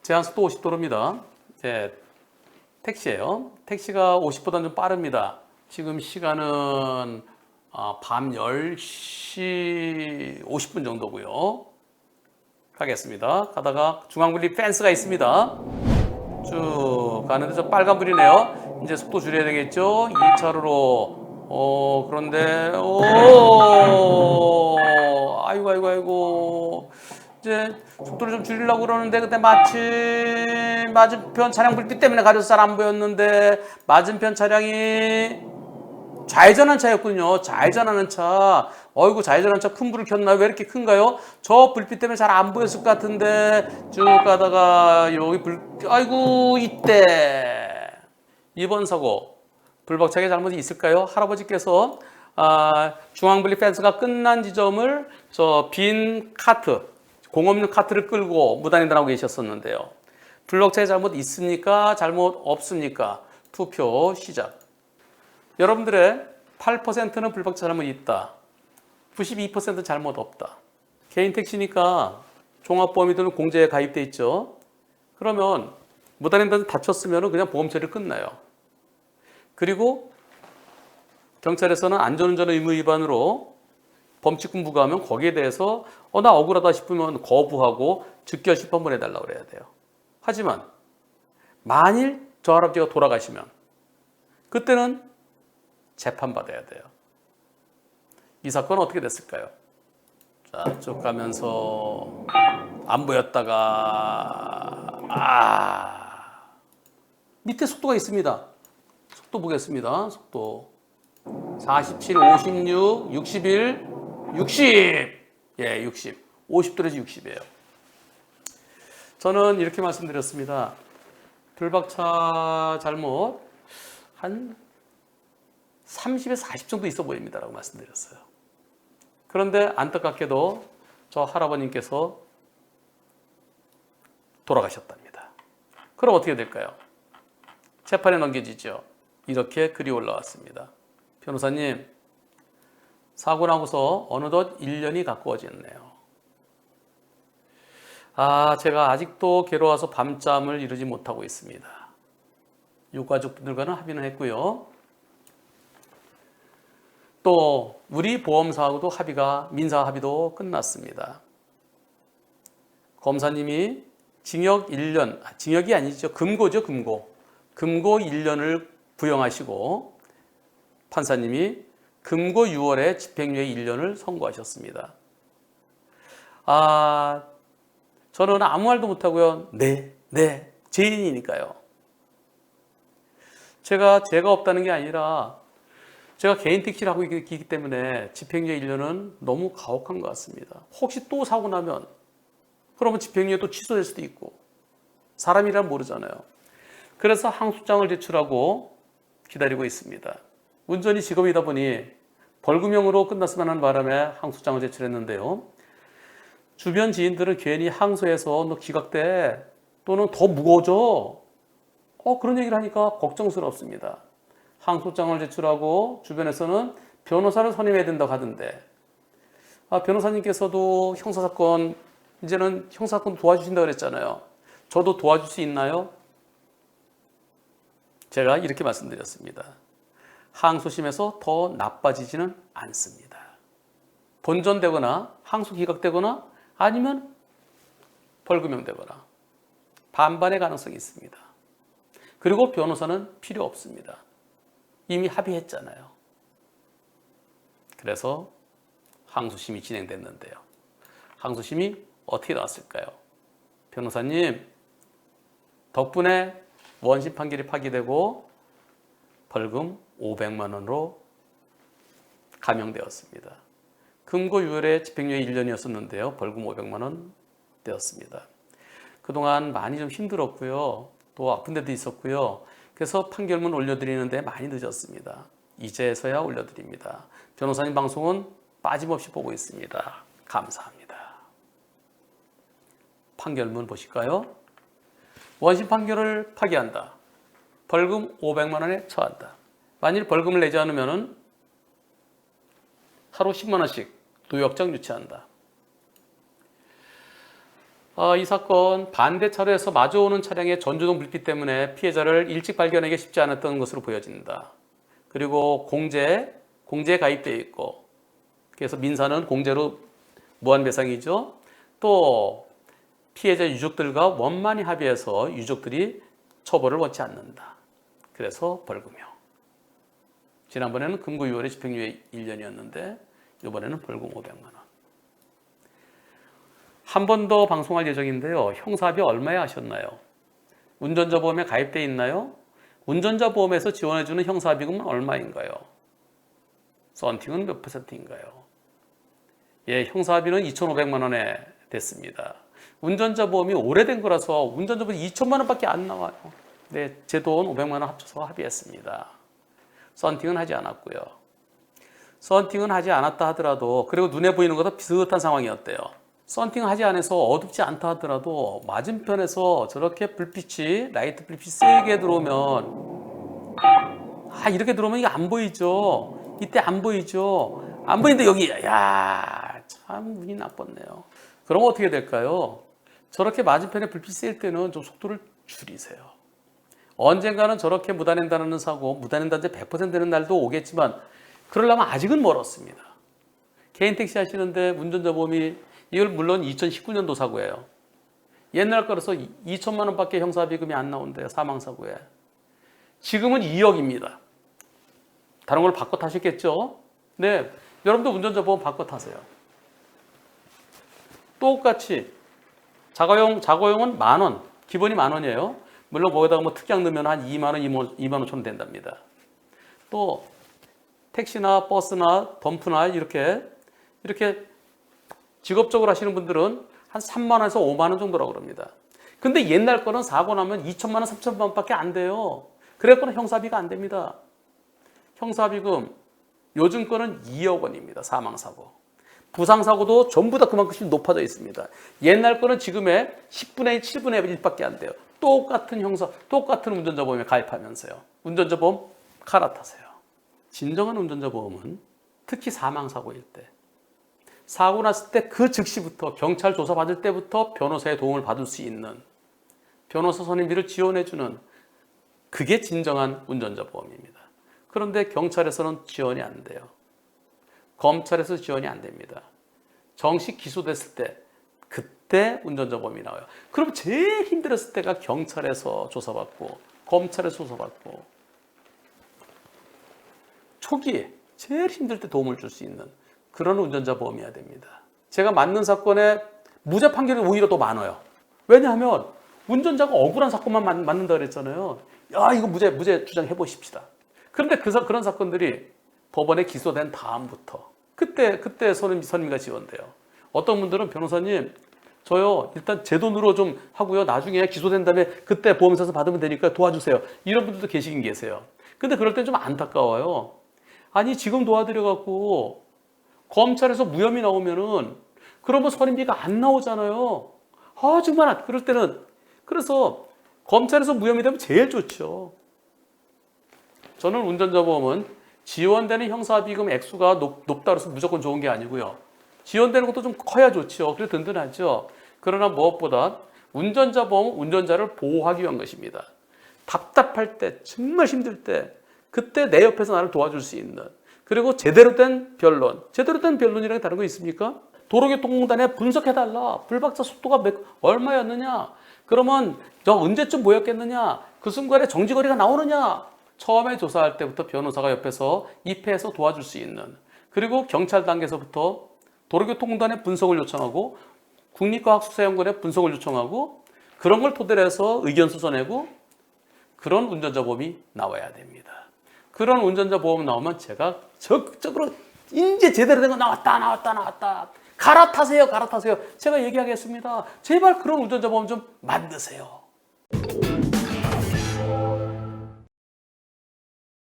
제한속도 50도로입니다. 택시예요. 택시가 50보다는 좀 빠릅니다. 지금 시간은 밤 10시 50분 정도고요. 가겠습니다. 가다가 중앙분리 펜스가 있습니다. 쭉 가는데 저 빨간불이네요. 이제 속도 줄여야 되겠죠? 2차로로. 그런데, 아이고. 이제 속도를 좀 줄이려고 그러는데, 그때 마침 맞은편 차량 불빛 때문에 가려서 잘 안 보였는데, 맞은편 차량이 좌회전한 차였군요. 좌회전하는 차. 어이구, 좌회전하는 차 큰 불을 켰나요? 왜 이렇게 큰가요? 저 불빛 때문에 잘 안 보였을 것 같은데 쭉 가다가 여기 아이고, 이때 2번 사고. 불박차의 잘못이 있을까요? 할아버지께서 중앙분리 펜스가 끝난 지점을 저 빈 카트, 공 없는 카트를 끌고 무단횡단하고 계셨었는데요. 불박차의 잘못 있습니까? 잘못 없습니까? 투표 시작. 여러분들의 8%는 불박차 잘못 있다. 92%는 잘못 없다. 개인 택시니까 종합보험이든 공제에 가입돼 있죠. 그러면 무단횡단 다쳤으면 그냥 보험 처리 끝나요. 그리고 경찰에서는 안전운전 의무 위반으로 범칙금 부과하면 거기에 대해서 나 억울하다 싶으면 거부하고 즉결 심판문 해달라고 그래야 돼요. 하지만 만일 저 할아버지가 돌아가시면 그때는 재판받아야 돼요. 이 사건은 어떻게 됐을까요? 자, 쭉 가면서 안 보였다가 밑에 속도가 있습니다. 속도 보겠습니다. 속도 47, 56, 61, 60. 60. 50도에서 60이에요. 저는 이렇게 말씀드렸습니다. 불박차 잘못 한 30에 40 정도 있어 보입니다 라고 말씀드렸어요. 그런데 안타깝게도 저 할아버님께서 돌아가셨답니다. 그럼 어떻게 될까요? 재판에 넘겨지죠. 이렇게 글이 올라왔습니다. 변호사님, 사고 나고서 어느덧 1년이 가까워졌네요. 제가 아직도 괴로워서 밤잠을 이루지 못하고 있습니다. 유가족분들과는 합의는 했고요. 또 우리 보험사하고도 민사 합의도 끝났습니다. 검사님이 징역 1년, 징역이 아니죠. 금고죠, 금고. 금고 1년을 부형하시고 판사님이 금고 6월에 집행유예 1년을 선고하셨습니다. 저는 아무 말도 못하고요. 네, 죄인이니까요. 제가 죄가 없다는 게 아니라 제가 개인 택시를 하고 있기 때문에 집행유예 1년은 너무 가혹한 것 같습니다. 혹시 또 사고 나면 그러면 집행유예 또 취소될 수도 있고 사람이란 모르잖아요. 그래서 항소장을 제출하고 기다리고 있습니다. 운전이 직업이다 보니 벌금형으로 끝났으면 하는 바람에 항소장을 제출했는데요. 주변 지인들은 괜히 항소해서 너 기각돼 또는 더 무거워져 그런 얘기를 하니까 걱정스럽습니다. 항소장을 제출하고 주변에서는 변호사를 선임해야 된다고 하던데 변호사님께서도 형사사건 이제는 형사사건 도와주신다고 그랬잖아요. 저도 도와줄 수 있나요? 제가 이렇게 말씀드렸습니다. 항소심에서 더 나빠지지는 않습니다. 본전되거나 항소 기각되거나 아니면 벌금형 되거나 반반의 가능성이 있습니다. 그리고 변호사는 필요 없습니다. 이미 합의했잖아요. 그래서 항소심이 진행됐는데요. 항소심이 어떻게 나왔을까요? 변호사님, 덕분에 원심 판결이 파기되고 벌금 500만 원으로 감형되었습니다. 금고 6월에 집행유예 1년이었었는데요. 벌금 500만 원 되었습니다. 그동안 많이 좀 힘들었고요. 또 아픈 데도 있었고요. 그래서 판결문 올려드리는데 많이 늦었습니다. 이제서야 올려드립니다. 변호사님 방송은 빠짐없이 보고 있습니다. 감사합니다. 판결문 보실까요? 원심 판결을 파기한다. 벌금 500만 원에 처한다. 만일 벌금을 내지 않으면 하루 10만 원씩 노역장 유치한다. 이 사건 반대 차로에서 마주오는 차량의 전조등 불빛 때문에 피해자를 일찍 발견하기 쉽지 않았던 것으로 보여진다. 그리고 공제에 가입되어 있고, 그래서 민사는 공제로 무한배상이죠. 또 피해자 유족들과 원만히 합의해서 유족들이 처벌을 원치 않는다. 그래서 벌금형. 지난번에는 금고 6월에 집행유예 1년이었는데 이번에는 벌금 500만 원. 한 번 더 방송할 예정인데요. 형사합의 얼마에 하셨나요? 운전자 보험에 가입되어 있나요? 운전자 보험에서 지원해주는 형사합의금은 얼마인가요? 썬팅은 몇 %인가요? 예, 형사합의는 2,500만 원에 됐습니다. 운전자 보험이 오래된 거라서 운전자 보험이 2천만 원밖에 안 나와요. 네, 제 돈 500만 원 합쳐서 합의했습니다. 썬팅은 하지 않았고요. 썬팅은 하지 않았다 하더라도, 그리고 눈에 보이는 것과 비슷한 상황이었대요. 썬팅을 하지 않아서 어둡지 않다 하더라도 맞은편에서 저렇게 불빛이, 라이트 불빛이 세게 들어오면, 이렇게 들어오면 이게 안 보이죠. 이때 안 보이죠. 안 보이는데 여기, 참 운이 나빴네요. 그럼 어떻게 될까요? 저렇게 맞은편에 불빛이 셀 때는 좀 속도를 줄이세요. 언젠가는 저렇게 무단횡단하는 사고, 무단횡단제 100% 되는 날도 오겠지만 그러려면 아직은 멀었습니다. 개인 택시 하시는데 운전자 보험이, 이걸 물론 2019년도 사고예요. 옛날 거라서 2천만 원밖에 형사비금이 안 나온대요. 사망사고에. 지금은 2억입니다. 다른 걸 바꿔 타셨겠죠? 네, 여러분도 운전자 보험 바꿔 타세요. 똑같이 자가용은 10,000원, 기본이 10,000원이에요. 물론 거기다가 뭐 특약 넣으면 한 2만 원, 2만 5천 원 된답니다. 또 택시나 버스나 덤프나 이렇게 직업적으로 하시는 분들은 한 3만 원에서 5만 원 정도라고 그럽니다. 근데 옛날 거는 사고 나면 2천만 원, 3천만 원밖에 안 돼요. 그래서는 형사비가 안 됩니다. 형사비금 요즘 거는 2억 원입니다. 사망사고. 부상사고도 전부 다 그만큼씩 높아져 있습니다. 옛날 거는 지금의 10분의 1, 7분의 1밖에 안 돼요. 똑같은 운전자 보험에 가입하면서요. 운전자 보험 갈아타세요. 진정한 운전자 보험은 특히 사망사고일 때, 사고 났을 때 그 즉시부터 경찰 조사 받을 때부터 변호사의 도움을 받을 수 있는, 변호사 선임비를 지원해주는, 그게 진정한 운전자 보험입니다. 그런데 경찰에서는 지원이 안 돼요. 검찰에서 지원이 안 됩니다. 정식 기소됐을 때, 그때 운전자 보험이 나와요. 그럼 제일 힘들었을 때가 경찰에서 조사받고 검찰에서 조사받고, 초기에 제일 힘들 때 도움을 줄 수 있는 그런 운전자 보험이어야 됩니다. 제가 맞는 사건에 무죄 판결이 오히려 더 많아요. 왜냐하면 운전자가 억울한 사건만 맞는다 그랬잖아요. 이거 무죄 주장해 보십시다. 그런데 그런 사건들이 법원에 기소된 다음부터 그때 선임비가 지원돼요. 어떤 분들은 변호사님, 저요 일단 제 돈으로 좀 하고요, 나중에 기소된 다음에 그때 보험사에서 받으면 되니까 도와주세요. 이런 분들도 계시긴 계세요. 근데 그럴 땐 좀 안타까워요. 아니, 지금 도와드려갖고 검찰에서 무혐의 나오면은 그러면 선임비가 안 나오잖아요. 정말 그럴 때는, 그래서 검찰에서 무혐의 되면 제일 좋죠. 저는 운전자 보험은 지원되는 형사비금 액수가 높다 그래서 무조건 좋은 게 아니고요. 지원되는 것도 좀 커야 좋죠. 그래 든든하죠. 그러나 무엇보다 운전자 보험은 운전자를 보호하기 위한 것입니다. 답답할 때, 정말 힘들 때, 그때 내 옆에서 나를 도와줄 수 있는, 그리고 제대로 된 변론. 제대로 된 변론이라는 게 다른 거 있습니까? 도로교통공단에 분석해달라. 불박차 속도가 얼마였느냐? 그러면 저 언제쯤 보였겠느냐? 그 순간에 정지거리가 나오느냐? 처음에 조사할 때부터 변호사가 옆에서 입회해서 도와줄 수 있는, 그리고 경찰 단계에서부터 도로교통공단에 분석을 요청하고 국립과학수사연구원에 분석을 요청하고 그런 걸 토대로 해서 의견 수서내고, 그런 운전자 보험이 나와야 됩니다. 그런 운전자 보험 나오면 제가 적극적으로 이제 제대로 된 거 나왔다. 갈아타세요. 제가 얘기하겠습니다. 제발 그런 운전자 보험 좀 만드세요.